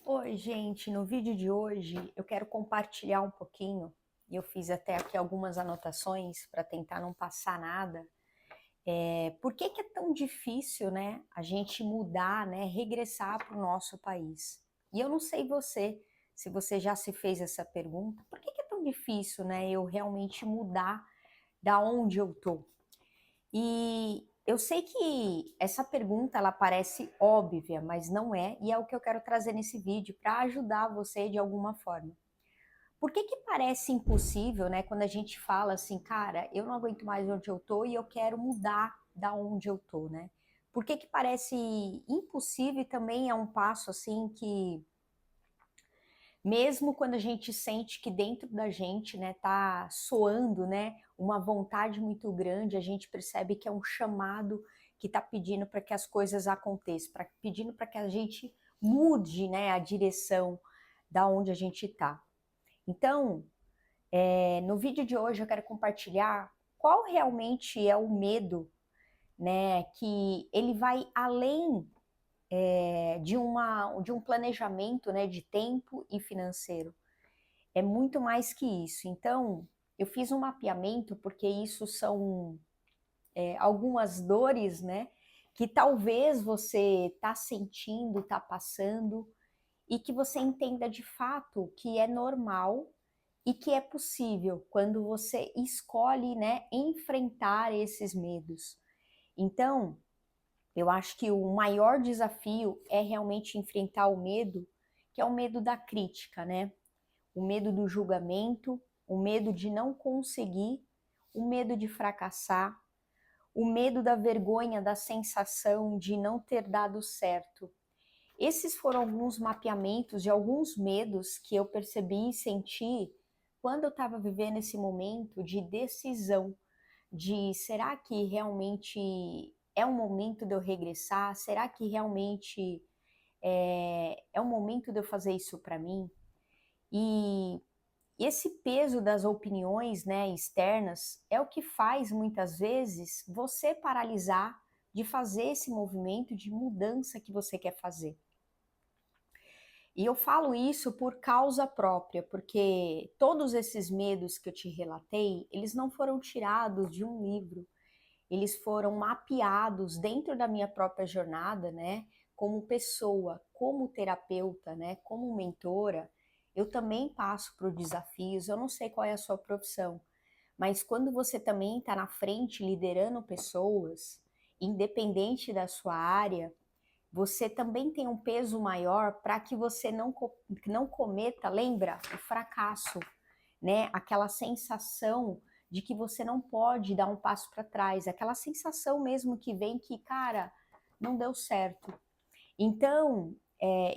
Oi, gente, no vídeo de hoje eu quero compartilhar um pouquinho, e eu fiz até aqui algumas anotações para tentar não passar nada. Por que que é tão difícil, né, a gente mudar, né, regressar para o nosso país? E eu não sei você, se você já se fez essa pergunta, por que que é tão difícil, né, eu realmente mudar da onde eu tô? E eu sei que essa pergunta ela parece óbvia, mas não é, e é o que eu quero trazer nesse vídeo para ajudar você de alguma forma. Por que que parece impossível, né, quando a gente fala assim, cara, eu não aguento mais onde eu tô e eu quero mudar da onde eu tô, né? Por que que parece impossível e também é um passo assim que mesmo quando a gente sente que dentro da gente, né, tá soando, né, uma vontade muito grande, a gente percebe que é um chamado que tá pedindo para que as coisas aconteçam, pedindo para que a gente mude, né, a direção da onde a gente tá. Então, no vídeo de hoje eu quero compartilhar qual realmente é o medo, né, que ele vai além de um planejamento, né, de tempo e financeiro. É muito mais que isso. Então, eu fiz um mapeamento porque isso são algumas dores, né? Que talvez você está sentindo, está passando, e que você entenda de fato que é normal e que é possível quando você escolhe, né, enfrentar esses medos. Então, eu acho que o maior desafio é realmente enfrentar o medo, que é o medo da crítica, né? O medo do julgamento, o medo de não conseguir, o medo de fracassar, o medo da vergonha, da sensação de não ter dado certo. Esses foram alguns mapeamentos de alguns medos que eu percebi e senti quando eu estava vivendo esse momento de decisão, de será que realmente é um momento de eu regressar? Será que realmente é um momento de eu fazer isso para mim? E esse peso das opiniões, né, externas é o que faz muitas vezes você paralisar de fazer esse movimento de mudança que você quer fazer. E eu falo isso por causa própria, porque todos esses medos que eu te relatei, eles não foram tirados de um livro, eles foram mapeados dentro da minha própria jornada, né? Como pessoa, como terapeuta, né? Como mentora, eu também passo por desafios. Eu não sei qual é a sua profissão, mas quando você também está na frente liderando pessoas, independente da sua área, você também tem um peso maior para que você não cometa, lembra, o fracasso, né? Aquela sensação de que você não pode dar um passo para trás, aquela sensação mesmo que vem que, cara, não deu certo. Então,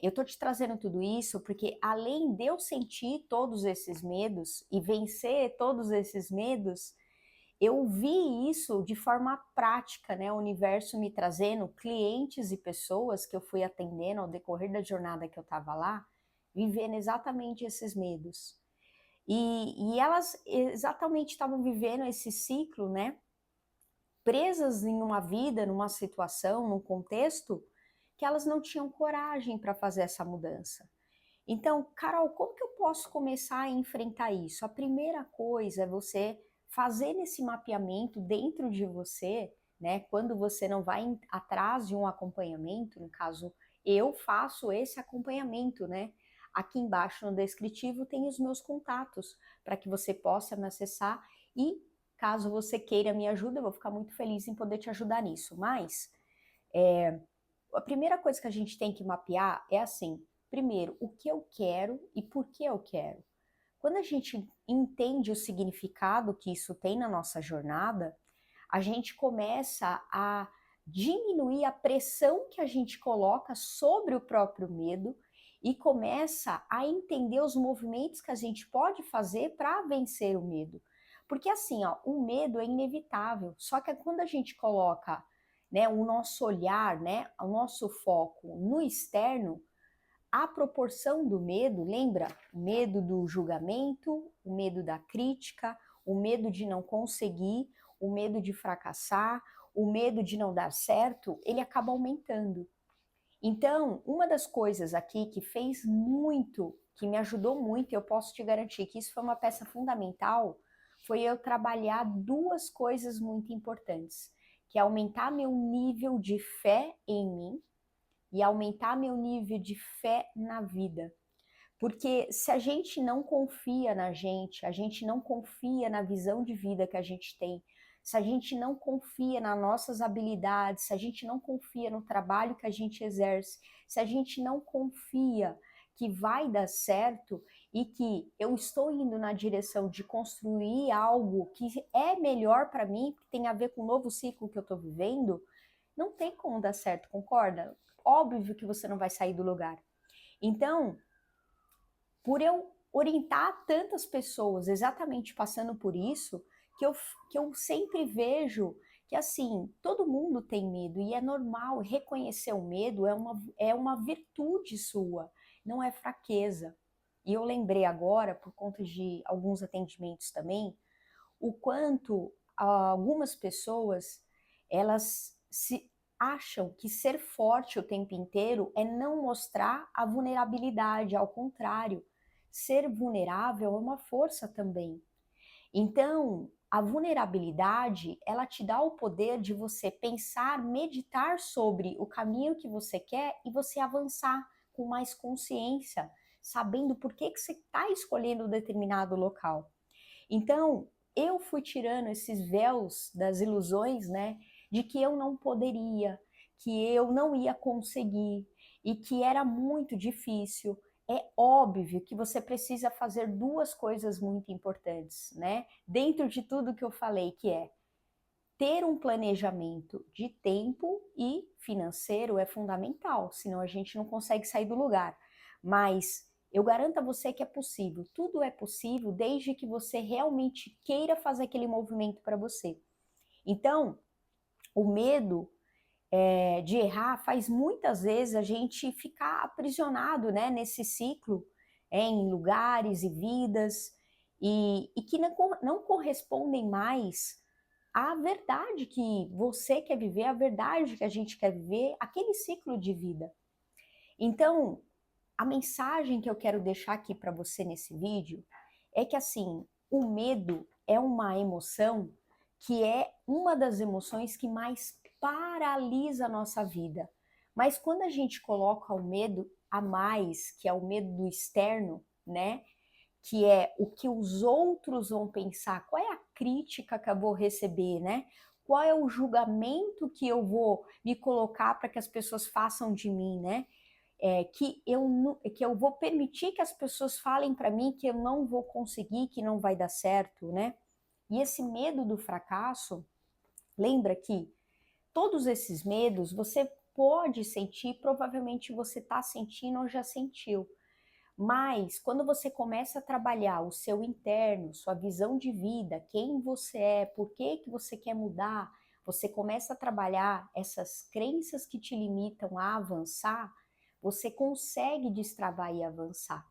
eu tô te trazendo tudo isso porque além de eu sentir todos esses medos e vencer todos esses medos, eu vi isso de forma prática, né? O universo me trazendo clientes e pessoas que eu fui atendendo ao decorrer da jornada que eu estava lá, vivendo exatamente esses medos. E elas exatamente estavam vivendo esse ciclo, né? Presas em uma vida, numa situação, num contexto, que elas não tinham coragem para fazer essa mudança. Então, Carol, como que eu posso começar a enfrentar isso? A primeira coisa é você fazer esse mapeamento dentro de você, né? Quando você não vai atrás de um acompanhamento, no caso, eu faço esse acompanhamento, né? Aqui embaixo no descritivo tem os meus contatos para que você possa me acessar e caso você queira me ajuda, eu vou ficar muito feliz em poder te ajudar nisso. Mas a primeira coisa que a gente tem que mapear é assim: primeiro, o que eu quero e por que eu quero. Quando a gente entende o significado que isso tem na nossa jornada, a gente começa a diminuir a pressão que a gente coloca sobre o próprio medo e começa a entender os movimentos que a gente pode fazer para vencer o medo. Porque assim, ó, o medo é inevitável, só que quando a gente coloca, né, o nosso olhar, né, o nosso foco no externo, a proporção do medo, lembra? O medo do julgamento, o medo da crítica, o medo de não conseguir, o medo de fracassar, o medo de não dar certo, ele acaba aumentando. Então, uma das coisas aqui que fez muito, que me ajudou muito, e eu posso te garantir que isso foi uma peça fundamental, foi eu trabalhar duas coisas muito importantes, que é aumentar meu nível de fé em mim e aumentar meu nível de fé na vida. Porque se a gente não confia na gente, a gente não confia na visão de vida que a gente tem, se a gente não confia nas nossas habilidades, se a gente não confia no trabalho que a gente exerce, se a gente não confia que vai dar certo e que eu estou indo na direção de construir algo que é melhor para mim, que tem a ver com o novo ciclo que eu estou vivendo, não tem como dar certo, concorda? Óbvio que você não vai sair do lugar. Então, por eu orientar tantas pessoas exatamente passando por isso, que eu sempre vejo que, assim, todo mundo tem medo e é normal. Reconhecer o medo é uma virtude sua, não é fraqueza. E eu lembrei agora, por conta de alguns atendimentos também, o quanto algumas pessoas, elas se acham que ser forte o tempo inteiro é não mostrar a vulnerabilidade, ao contrário, ser vulnerável é uma força também. Então, a vulnerabilidade, ela te dá o poder de você pensar, meditar sobre o caminho que você quer e você avançar com mais consciência, sabendo por que você está escolhendo um determinado local. Então, eu fui tirando esses véus das ilusões, né, de que eu não poderia, que eu não ia conseguir e que era muito difícil. É óbvio que você precisa fazer duas coisas muito importantes, né? Dentro de tudo que eu falei, que é ter um planejamento de tempo e financeiro é fundamental, senão a gente não consegue sair do lugar. Mas eu garanto a você que é possível, tudo é possível desde que você realmente queira fazer aquele movimento para você. Então, o medo de errar faz muitas vezes a gente ficar aprisionado, né, nesse ciclo, em lugares e vidas, e que não correspondem mais à verdade que você quer viver, à verdade que a gente quer viver, aquele ciclo de vida. Então, a mensagem que eu quero deixar aqui para você nesse vídeo é que, assim, o medo é uma emoção que é uma das emoções que mais paralisa a nossa vida. Mas quando a gente coloca o medo a mais, que é o medo do externo, né? Que é o que os outros vão pensar, qual é a crítica que eu vou receber, né? Qual é o julgamento que eu vou me colocar para que as pessoas façam de mim, né? Que eu vou permitir que as pessoas falem para mim que eu não vou conseguir, que não vai dar certo, né? E esse medo do fracasso, lembra que todos esses medos você pode sentir, provavelmente você está sentindo ou já sentiu. Mas quando você começa a trabalhar o seu interno, sua visão de vida, quem você é, por que que você quer mudar, você começa a trabalhar essas crenças que te limitam a avançar, você consegue destravar e avançar.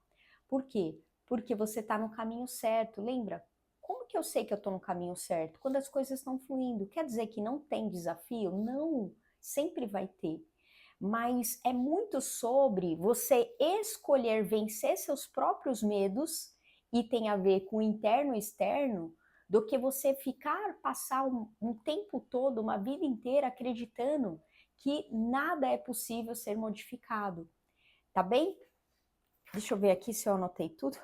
Por quê? Porque você está no caminho certo. Lembra? Como que eu sei que eu estou no caminho certo? Quando as coisas estão fluindo. Quer dizer que não tem desafio? Não, sempre vai ter, mas é muito sobre você escolher vencer seus próprios medos e tem a ver com interno e externo, do que você passar um tempo todo, uma vida inteira acreditando que nada é possível ser modificado. Tá bem? Deixa eu ver aqui se eu anotei tudo.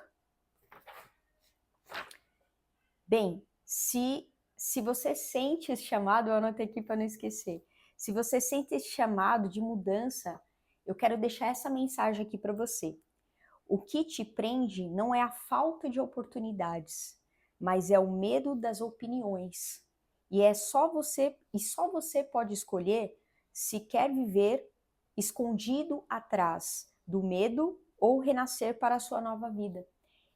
Bem, se você sente esse chamado, eu anotei aqui para não esquecer. Se você sente esse chamado de mudança, eu quero deixar essa mensagem aqui para você. O que te prende não é a falta de oportunidades, mas é o medo das opiniões. E só você pode escolher se quer viver escondido atrás do medo ou renascer para a sua nova vida.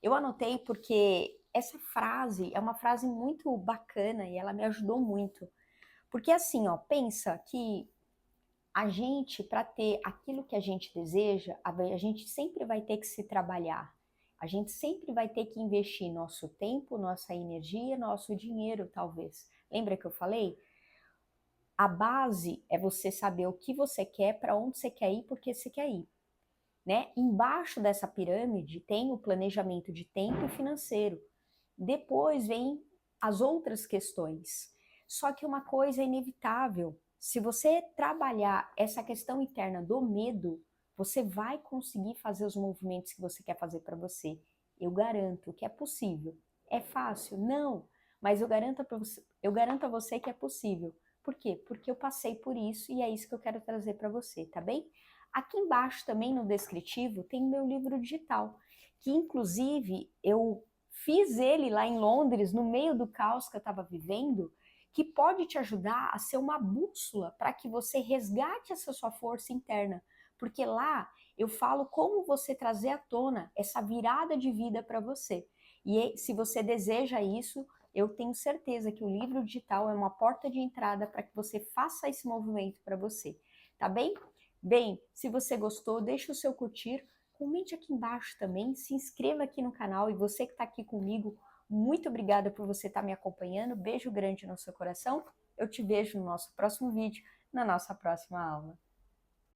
Eu anotei porque essa frase é uma frase muito bacana e ela me ajudou muito. Porque assim, ó, pensa que a gente, para ter aquilo que a gente deseja, a gente sempre vai ter que se trabalhar. A gente sempre vai ter que investir nosso tempo, nossa energia, nosso dinheiro, talvez. Lembra que eu falei? A base é você saber o que você quer, para onde você quer ir, por que você quer ir, né? Embaixo dessa pirâmide tem o planejamento de tempo e financeiro. Depois vem as outras questões. Só que uma coisa é inevitável. Se você trabalhar essa questão interna do medo, você vai conseguir fazer os movimentos que você quer fazer para você. Eu garanto que é possível. É fácil? Não. Mas eu garanto a você que é possível. Por quê? Porque eu passei por isso e é isso que eu quero trazer para você, tá bem? Aqui embaixo também no descritivo tem o meu livro digital, que inclusive eu fiz ele lá em Londres, no meio do caos que eu estava vivendo, que pode te ajudar a ser uma bússola para que você resgate essa sua força interna. Porque lá eu falo como você trazer à tona essa virada de vida para você. E se você deseja isso, eu tenho certeza que o livro digital é uma porta de entrada para que você faça esse movimento para você. Tá bem? Bem, se você gostou, deixa o seu curtir, comente aqui embaixo também, se inscreva aqui no canal e você que está aqui comigo, muito obrigada por você estar me acompanhando, beijo grande no seu coração, eu te vejo no nosso próximo vídeo, na nossa próxima aula.